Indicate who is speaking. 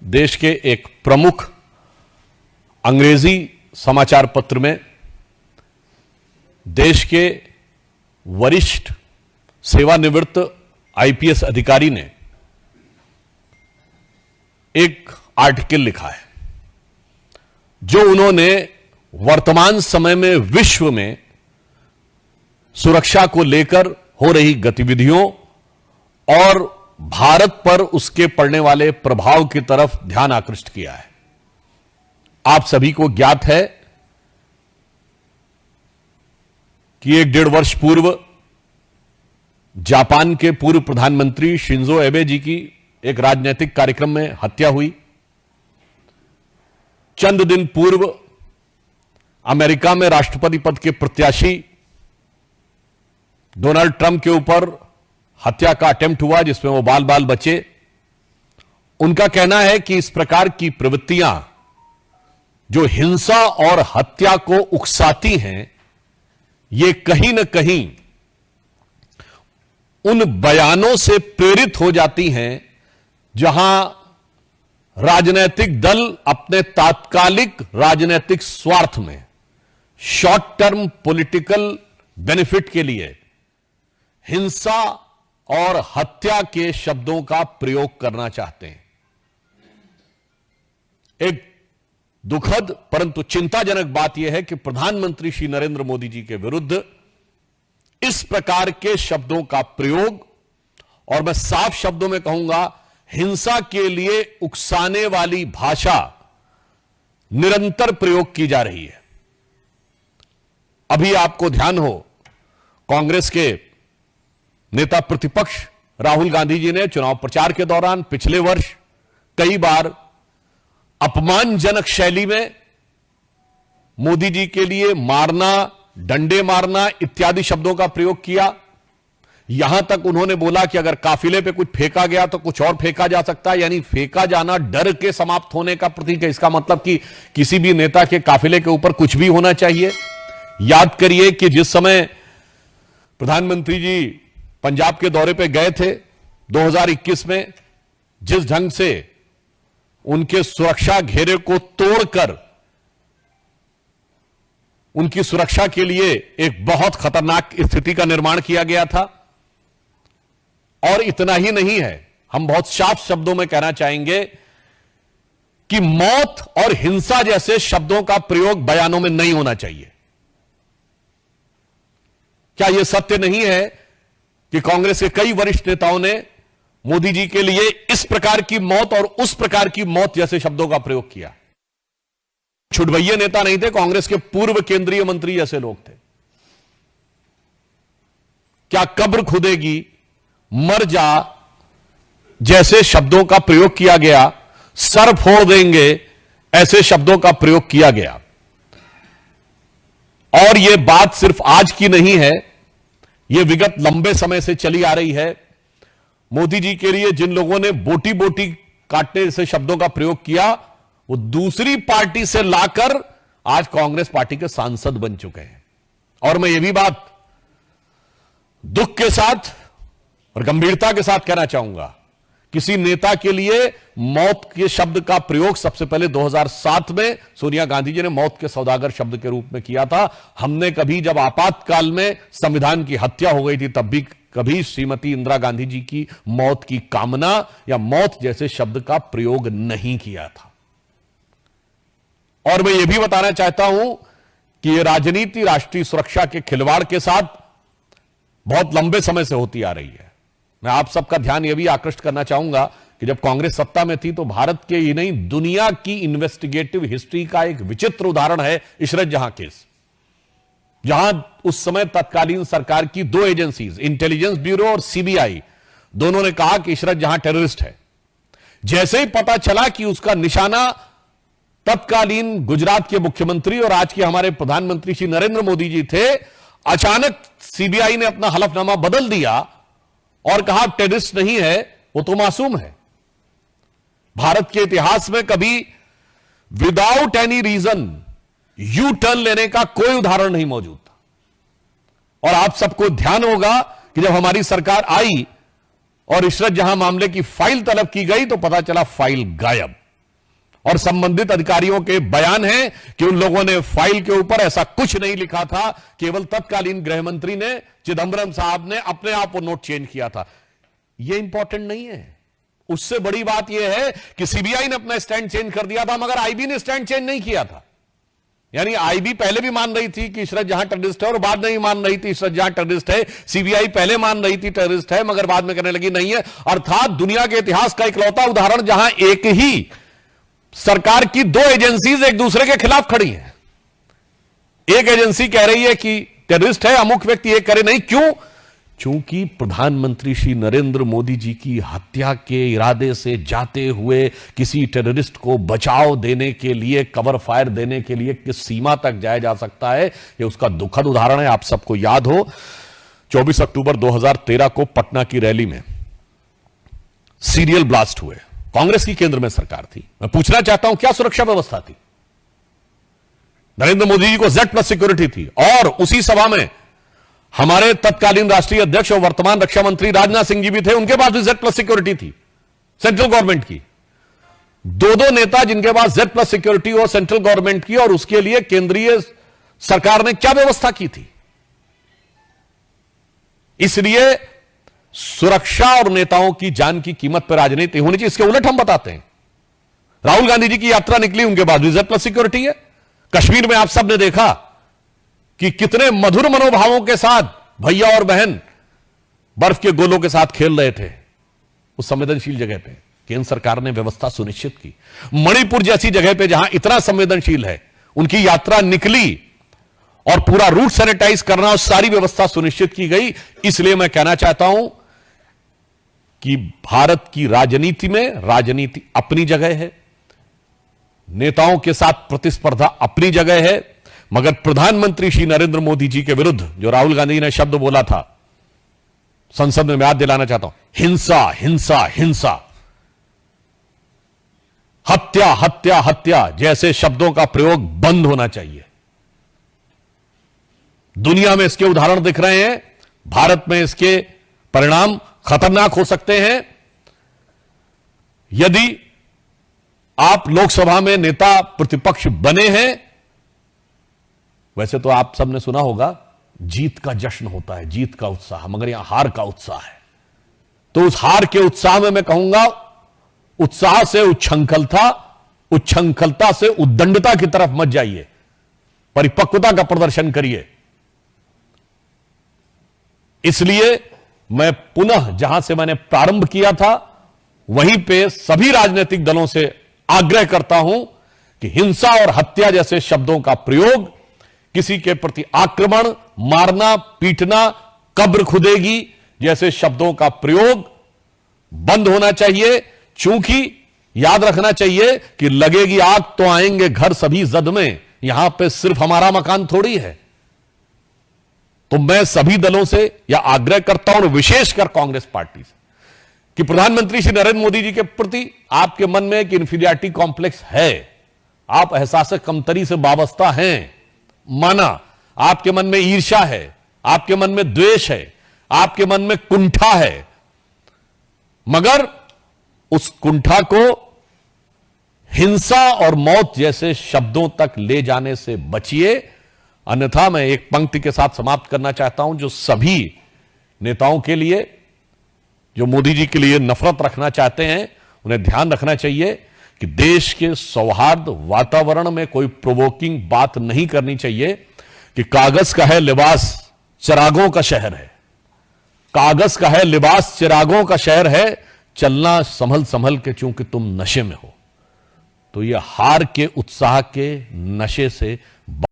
Speaker 1: देश के एक प्रमुख अंग्रेजी समाचार पत्र में देश के वरिष्ठ सेवानिवृत्त आईपीएस अधिकारी ने एक आर्टिकल लिखा है जो उन्होंने वर्तमान समय में विश्व में सुरक्षा को लेकर हो रही गतिविधियों और भारत पर उसके पड़ने वाले प्रभाव की तरफ ध्यान आकृष्ट किया है। आप सभी को ज्ञात है कि 1.5 वर्ष पूर्व जापान के पूर्व प्रधानमंत्री शिंजो एबे जी की एक राजनीतिक कार्यक्रम में हत्या हुई। चंद दिन पूर्व अमेरिका में राष्ट्रपति पद के प्रत्याशी डोनाल्ड ट्रंप के ऊपर हत्या का अटेम्प्ट हुआ जिसमें वो बाल बाल बचे। उनका कहना है कि इस प्रकार की प्रवृत्तियां जो हिंसा और हत्या को उकसाती हैं, ये कहीं न कहीं उन बयानों से प्रेरित हो जाती हैं जहां राजनीतिक दल अपने तात्कालिक राजनीतिक स्वार्थ में, शॉर्ट टर्म पॉलिटिकल बेनिफिट के लिए हिंसा और हत्या के शब्दों का प्रयोग करना चाहते हैं। एक दुखद परंतु चिंताजनक बात यह है कि प्रधानमंत्री श्री नरेंद्र मोदी जी के विरुद्ध इस प्रकार के शब्दों का प्रयोग, और मैं साफ शब्दों में कहूंगा हिंसा के लिए उकसाने वाली भाषा निरंतर प्रयोग की जा रही है। अभी आपको ध्यान हो, कांग्रेस के नेता प्रतिपक्ष राहुल गांधी जी ने चुनाव प्रचार के दौरान पिछले वर्ष कई बार अपमानजनक शैली में मोदी जी के लिए मारना, डंडे मारना इत्यादि शब्दों का प्रयोग किया। यहां तक उन्होंने बोला कि अगर काफिले पे कुछ फेंका गया तो कुछ और फेंका जा सकता है, यानी फेंका जाना डर के समाप्त होने का प्रतीक है। इसका मतलब कि किसी भी नेता के काफिले के ऊपर कुछ भी होना चाहिए। याद करिए कि जिस समय प्रधानमंत्री जी पंजाब के दौरे पे गए थे 2021 में, जिस ढंग से उनके सुरक्षा घेरे को तोड़कर उनकी सुरक्षा के लिए एक बहुत खतरनाक स्थिति का निर्माण किया गया था। और इतना ही नहीं है, हम बहुत साफ शब्दों में कहना चाहेंगे कि मौत और हिंसा जैसे शब्दों का प्रयोग बयानों में नहीं होना चाहिए। क्या यह सत्य नहीं है कि कांग्रेस के कई वरिष्ठ नेताओं ने मोदी जी के लिए इस प्रकार की मौत और उस प्रकार की मौत जैसे शब्दों का प्रयोग किया? छुटभैये नेता नहीं थे, कांग्रेस के पूर्व केंद्रीय मंत्री जैसे लोग थे। क्या कब्र खुदेगी, मर जा जैसे शब्दों का प्रयोग किया गया, सर फोड़ देंगे ऐसे शब्दों का प्रयोग किया गया। और यह बात सिर्फ आज की नहीं है, यह विगत लंबे समय से चली आ रही है। मोदी जी के लिए जिन लोगों ने बोटी बोटी काटने से शब्दों का प्रयोग किया, वो दूसरी पार्टी से लाकर आज कांग्रेस पार्टी के सांसद बन चुके हैं। और मैं ये भी बात दुख के साथ और गंभीरता के साथ कहना चाहूंगा, किसी नेता के लिए मौत के शब्द का प्रयोग सबसे पहले 2007 में सोनिया गांधी जी ने मौत के सौदागर शब्द के रूप में किया था। हमने कभी, जब आपातकाल में संविधान की हत्या हो गई थी, तब भी कभी श्रीमती इंदिरा गांधी जी की मौत की कामना या मौत जैसे शब्द का प्रयोग नहीं किया था। और मैं यह भी बताना चाहता हूं कि यह राजनीति राष्ट्रीय सुरक्षा के खिलवाड़ के साथ बहुत लंबे समय से होती आ रही है। मैं आप सबका ध्यान यह भी आकृष्ट करना चाहूंगा कि जब कांग्रेस सत्ता में थी तो भारत के ही नहीं, दुनिया की इन्वेस्टिगेटिव हिस्ट्री का एक विचित्र उदाहरण है इशरत जहां केस, जहां उस समय तत्कालीन सरकार की 2 एजेंसीज, इंटेलिजेंस ब्यूरो और सीबीआई, दोनों ने कहा कि इशरत जहां टेररिस्ट है। जैसे ही पता चला कि उसका निशाना तत्कालीन गुजरात के मुख्यमंत्री और आज के हमारे प्रधानमंत्री श्री नरेंद्र मोदी जी थे, अचानक सीबीआई ने अपना हलफनामा बदल दिया और कहा टेररिस्ट नहीं है, वो तो मासूम है। भारत के इतिहास में कभी without any reason U turn लेने का कोई उदाहरण नहीं मौजूद था। और आप सबको ध्यान होगा कि जब हमारी सरकार आई और इशरत जहां मामले की फाइल तलब की गई तो पता चला फाइल गायब। और संबंधित अधिकारियों के बयान हैं कि उन लोगों ने फाइल के ऊपर ऐसा कुछ नहीं लिखा था, केवल तत्कालीन गृह मंत्री ने, चिदंबरम साहब ने अपने आप वो नोट चेंज किया था। ये इंपॉर्टेंट नहीं है। उससे बड़ी बात यह है कि सीबीआई ने अपना स्टैंड चेंज कर दिया था, मगर आईबी ने स्टैंड चेंज नहीं किया था। यानी आईबी पहले भी मान रही थी कि इशरत जहां टेररिस्ट है और बाद में भी मान रही थी इशरत जहां टेररिस्ट है। सीबीआई पहले मान रही थी टेररिस्ट है, मगर बाद में कहने लगी नहीं है। अर्थात दुनिया के इतिहास का इकलौता उदाहरण जहां एक ही सरकार की दो एजेंसीज एक दूसरे के खिलाफ खड़ी हैं। एक एजेंसी कह रही है कि टेररिस्ट है अमुक व्यक्ति, एक करे नहीं। क्यों? चूंकि प्रधानमंत्री श्री नरेंद्र मोदी जी की हत्या के इरादे से जाते हुए किसी टेररिस्ट को बचाव देने के लिए, कवर फायर देने के लिए किस सीमा तक जाया जा सकता है, यह उसका दुखद उदाहरण है। आप सबको याद हो 24 अक्टूबर 2013 को पटना की रैली में सीरियल ब्लास्ट हुए। कांग्रेस की केंद्र में सरकार थी। मैं पूछना चाहता हूं क्या सुरक्षा व्यवस्था थी? नरेंद्र मोदी जी को Z+ सिक्योरिटी थी और उसी सभा में हमारे तत्कालीन राष्ट्रीय अध्यक्ष और वर्तमान रक्षा मंत्री राजनाथ सिंह जी भी थे, उनके पास भी Z+ सिक्योरिटी थी सेंट्रल गवर्नमेंट की। दो नेता जिनके पास Z+ सिक्योरिटी हो सेंट्रल गवर्नमेंट की, और उसके लिए केंद्रीय सरकार ने क्या व्यवस्था की थी? इसलिए सुरक्षा और नेताओं की जान की कीमत पर राजनीति होनी चाहिए। इसके उलट हम बताते हैं, राहुल गांधी जी की यात्रा निकली, उनके पास भी Z+ सिक्योरिटी है। कश्मीर में आप सब ने देखा कि कितने मधुर मनोभावों के साथ भैया और बहन बर्फ के गोलों के साथ खेल रहे थे उस संवेदनशील जगह पे। केंद्र सरकार ने व्यवस्था सुनिश्चित की। मणिपुर जैसी जगह पे जहां इतना संवेदनशील है, उनकी यात्रा निकली और पूरा रूट सैनिटाइज करना और सारी व्यवस्था सुनिश्चित की गई। इसलिए मैं कहना चाहता हूं कि भारत की राजनीति में राजनीति अपनी जगह है, नेताओं के साथ प्रतिस्पर्धा अपनी जगह है, मगर प्रधानमंत्री श्री नरेंद्र मोदी जी के विरुद्ध जो राहुल गांधी ने शब्द बोला था, संसद में मैं याद दिलाना चाहता हूं, हिंसा हिंसा हिंसा, हत्या हत्या हत्या जैसे शब्दों का प्रयोग बंद होना चाहिए। दुनिया में इसके उदाहरण दिख रहे हैं, भारत में इसके परिणाम खतरनाक हो सकते हैं। यदि आप लोकसभा में नेता प्रतिपक्ष बने हैं, वैसे तो आप सबने सुना होगा जीत का जश्न होता है, जीत का उत्साह, मगर यहां हार का उत्साह है। तो उस हार के उत्साह में मैं कहूंगा, उत्साह से उच्छृंखलता, उच्छृंखलता से उद्दंडता की तरफ मत जाइए, परिपक्वता का प्रदर्शन करिए। इसलिए मैं पुनः जहां से मैंने प्रारंभ किया था वहीं पे सभी राजनीतिक दलों से आग्रह करता हूं कि हिंसा और हत्या जैसे शब्दों का प्रयोग, किसी के प्रति आक्रमण, मारना, पीटना, कब्र खुदेगी जैसे शब्दों का प्रयोग बंद होना चाहिए। चूंकि याद रखना चाहिए कि लगेगी आग तो आएंगे घर सभी जद में, यहां पे सिर्फ हमारा मकान थोड़ी है। तो मैं सभी दलों से यह आग्रह करता हूं, विशेषकर कांग्रेस पार्टी से, कि प्रधानमंत्री श्री नरेंद्र मोदी जी के प्रति आपके मन में एक इंफीरियरिटी कॉम्प्लेक्स है, आप एहसास कमतरी से वाबस्ता हैं, माना, आपके मन में ईर्ष्या है, आपके मन में द्वेष है, आपके मन में कुंठा है, मगर उस कुंठा को हिंसा और मौत जैसे शब्दों तक ले जाने से बचिए। अन्यथा मैं एक पंक्ति के साथ समाप्त करना चाहता हूं, जो सभी नेताओं के लिए, जो मोदी जी के लिए नफरत रखना चाहते हैं, उन्हें ध्यान रखना चाहिए कि देश के सौहार्द वातावरण में कोई प्रोवोकिंग बात नहीं करनी चाहिए कि कागज का है लिबास चिरागों का शहर है, कागज का है लिबास चिरागों का शहर है, चलना संभल संभल के चूंकि तुम नशे में हो। तो यह हार के उत्साह के नशे से